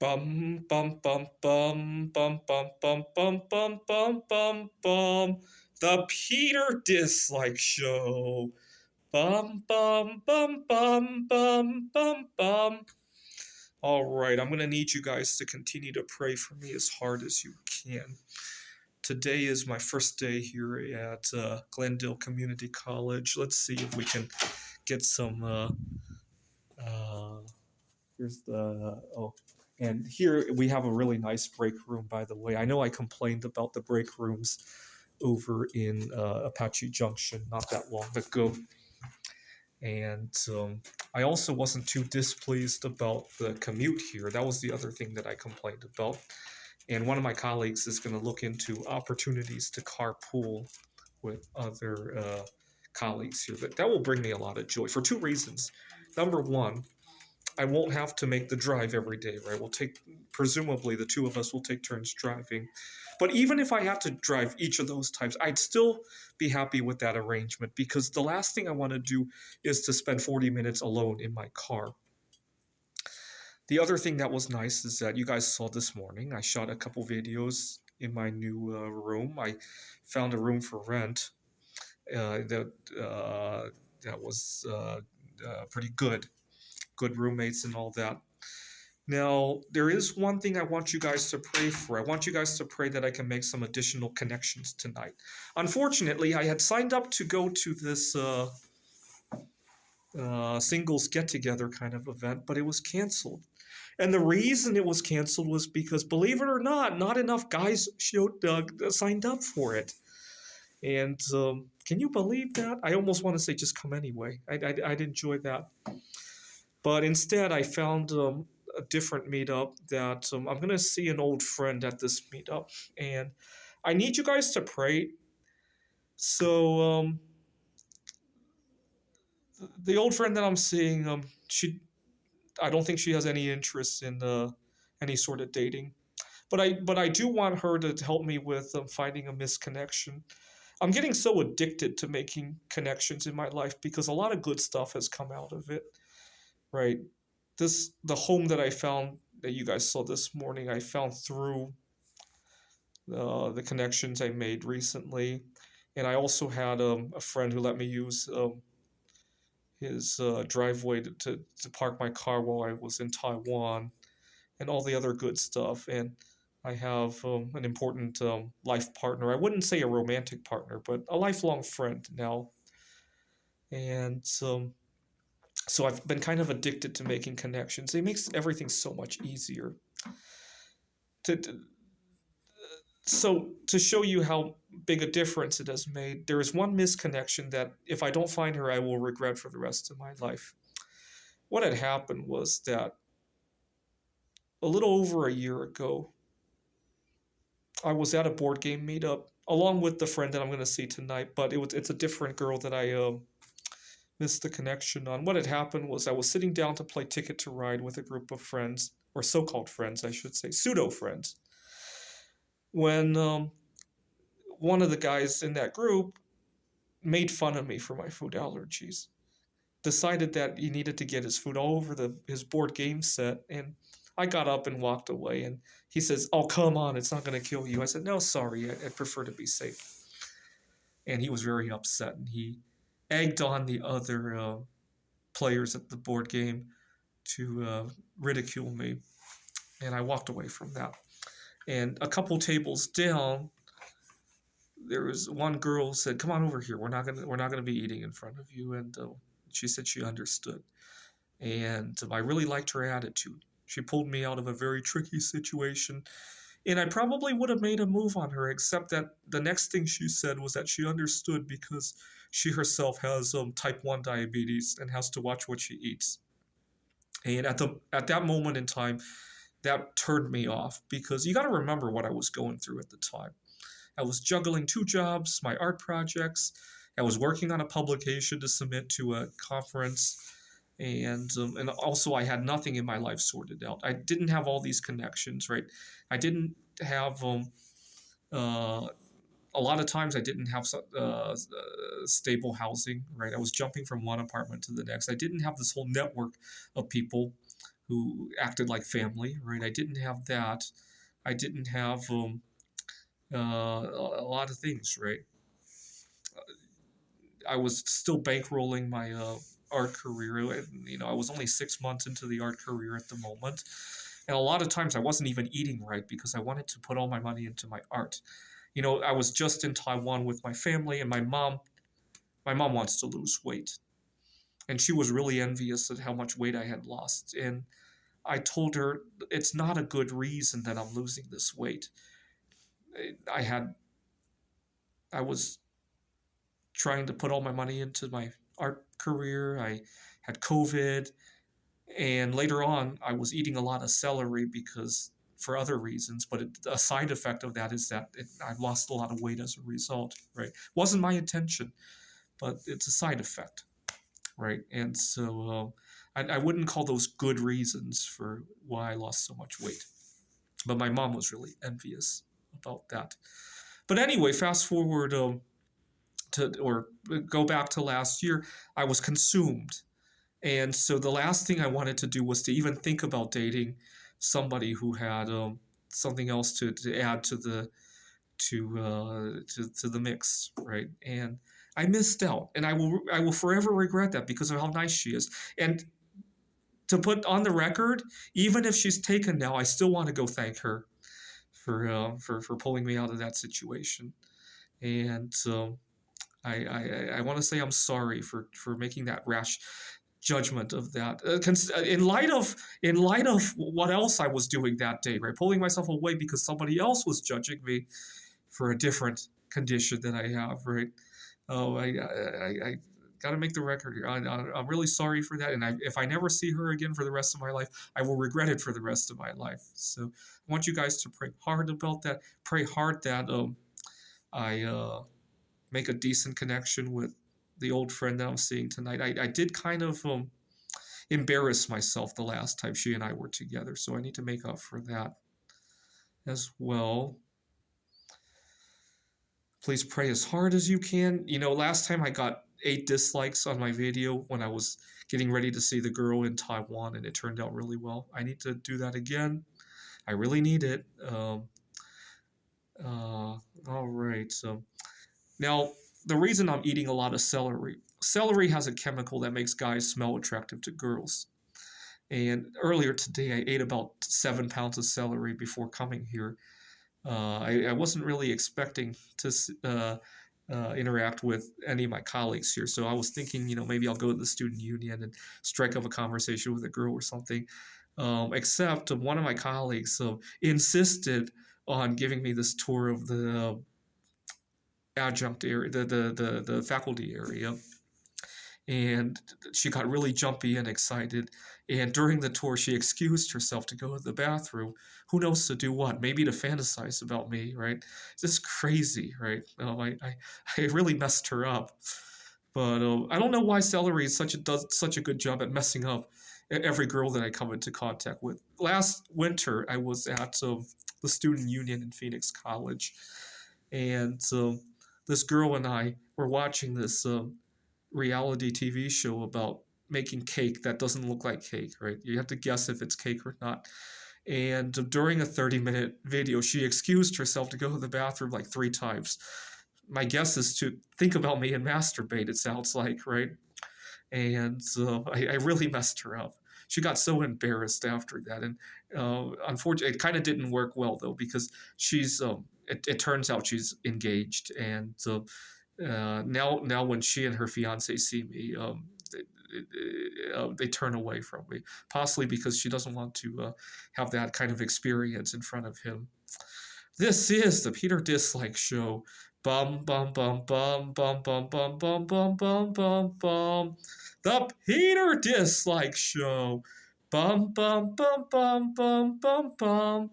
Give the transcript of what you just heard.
Bum bum bum bum bum bum bum bum bum bum bum bum. The Peter Dislike Show. Bum bum bum bum bum bum bum. All right, I'm gonna need you guys to continue to pray for me as hard as you can. Today is my first day here at Glendale Community College. Let's see if we can get some. Here's the and here we have a really nice break room. By the way, I know I complained about the break rooms over in Apache Junction not that long ago, and I also wasn't too displeased about the commute here. That was the other thing that I complained about. And one of my colleagues is going to look into opportunities to carpool with other colleagues here. That will bring me a lot of joy for two reasons. Number one, I won't have to make the drive every day, right? Presumably, the two of us will take turns driving. But even if I had to drive each of those times, I'd still be happy with that arrangement because the last thing I want to do is to spend 40 minutes alone in my car. The other thing that was nice is that you guys saw this morning, I shot a couple videos in my new room. I found a room for rent that was pretty good. Good roommates and all that. Now, there is one thing I want you guys to pray for. I want you guys to pray that I can make some additional connections tonight. Unfortunately, I had signed up to go to this singles get together kind of event, but it was canceled. And the reason it was canceled was because, believe it or not enough guys signed up for it. And can you believe that? I almost want to say just come anyway. I'd enjoy that. But instead, I found a different meetup that I'm going to see an old friend at this meetup. And I need you guys to pray. So, the old friend that I'm seeing, I don't think she has any interest in any sort of dating. But I do want her to help me with finding a misconnection. I'm getting so addicted to making connections in my life because a lot of good stuff has come out of it, right? The home that I found that you guys saw this morning, I found through the connections I made recently, and I also had a friend who let me use his driveway to park my car while I was in Taiwan, and all the other good stuff. And I have an important life partner. I wouldn't say a romantic partner, but a lifelong friend now. And so I've been kind of addicted to making connections. It makes everything so much easier. To so to show you how big a difference it has made, there is one misconnection that if I don't find her, I will regret for the rest of my life. What had happened was that a little over a year ago, I was at a board game meetup along with the friend that I'm going to see tonight, but it's a different girl that I missed the connection on. What had happened was I was sitting down to play Ticket to Ride with a group of friends, or so-called friends, I should say, pseudo friends. When one of the guys in that group made fun of me for my food allergies, decided that he needed to get his food all over his board game set, and I got up and walked away. And he says, "Oh, come on, it's not going to kill you." I said, "No, sorry, I prefer to be safe." And he was very upset, and he egged on the other players at the board game to ridicule me, and I walked away from that. And a couple tables down, there was one girl who said, "Come on over here. We're not gonna be eating in front of you." And she said she understood, and I really liked her attitude. She pulled me out of a very tricky situation, and I probably would have made a move on her, except that the next thing she said was that she understood because she herself has type 1 diabetes and has to watch what she eats. And at that moment in time, that turned me off because you got to remember what I was going through at the time. I was juggling two jobs, my art projects. I was working on a publication to submit to a conference, and also I had nothing in my life sorted out. I didn't have all these connections, right? I didn't have uh, a lot of times I didn't have stable housing, right? I was jumping from one apartment to the next. I didn't have this whole network of people who acted like family, right? I didn't have that. I didn't have a lot of things, right? I was still bankrolling my art career, and I was only 6 months into the art career at the moment, and a lot of times I wasn't even eating right because I wanted to put all my money into my art. I was just in Taiwan with my family, and my mom wants to lose weight, and she was really envious at how much weight I had lost, and I told her it's not a good reason that I'm losing this weight. I had I was trying to put all my money into my art career. I had COVID, and later on, I was eating a lot of celery because for other reasons. But a side effect of that is that I've lost a lot of weight as a result. Right? Wasn't my intention, but it's a side effect. Right? And so I wouldn't call those good reasons for why I lost so much weight. But my mom was really envious about that. But anyway, fast forward or go back to last year, I was consumed. And so the last thing I wanted to do was to even think about dating somebody who had something else to add to the mix, right? And I missed out, and I will forever regret that because of how nice she is. And to put on the record, even if she's taken now, I still want to go thank her for pulling me out of that situation. And I want to say I'm sorry for making that rash judgment of that. In light of what else I was doing that day, right? Pulling myself away because somebody else was judging me for a different condition that I have, right? Oh, I got to make the record here. I'm really sorry for that, and if I never see her again for the rest of my life, I will regret it for the rest of my life. So I want you guys to pray hard about that. Pray hard that I make a decent connection with the old friend that I'm seeing tonight. I did kind of embarrass myself the last time she and I were together, so I need to make up for that as well. Please pray as hard as you can. Last time I got 8 dislikes on my video when I was getting ready to see the girl in Taiwan, and it turned out really well. I need to do that again. I really need it. All right. So now, the reason I'm eating a lot of celery has a chemical that makes guys smell attractive to girls. And earlier today, I ate about 7 pounds of celery before coming here. I wasn't really expecting to interact with any of my colleagues here. So I was thinking, maybe I'll go to the student union and strike up a conversation with a girl or something. Except one of my colleagues insisted on giving me this tour of the adjunct area, the faculty area. And she got really jumpy and excited. And during the tour, she excused herself to go to the bathroom. Who knows to do what? Maybe to fantasize about me, right? It's just crazy, right? I really messed her up. But I don't know why celery does such a good job at messing up every girl that I come into contact with. Last winter, I was at the student union in Phoenix College, and this girl and I were watching this reality TV show about making cake that doesn't look like cake, right? You have to guess if it's cake or not. And during a 30-minute video, she excused herself to go to the bathroom like 3 times. My guess is to think about me and masturbate, it sounds like, right? And I really messed her up. She got so embarrassed after that. And unfortunately, it kind of didn't work well, though, because it turns out she's engaged. And now when she and her fiance see me, they turn away from me, possibly because she doesn't want to have that kind of experience in front of him. This is the Peter Dislike Show. Bum bum bum bum bum bum bum bum bum bum bum bum. The Peter Dislike Show. Bum bum bum bum bum bum bum.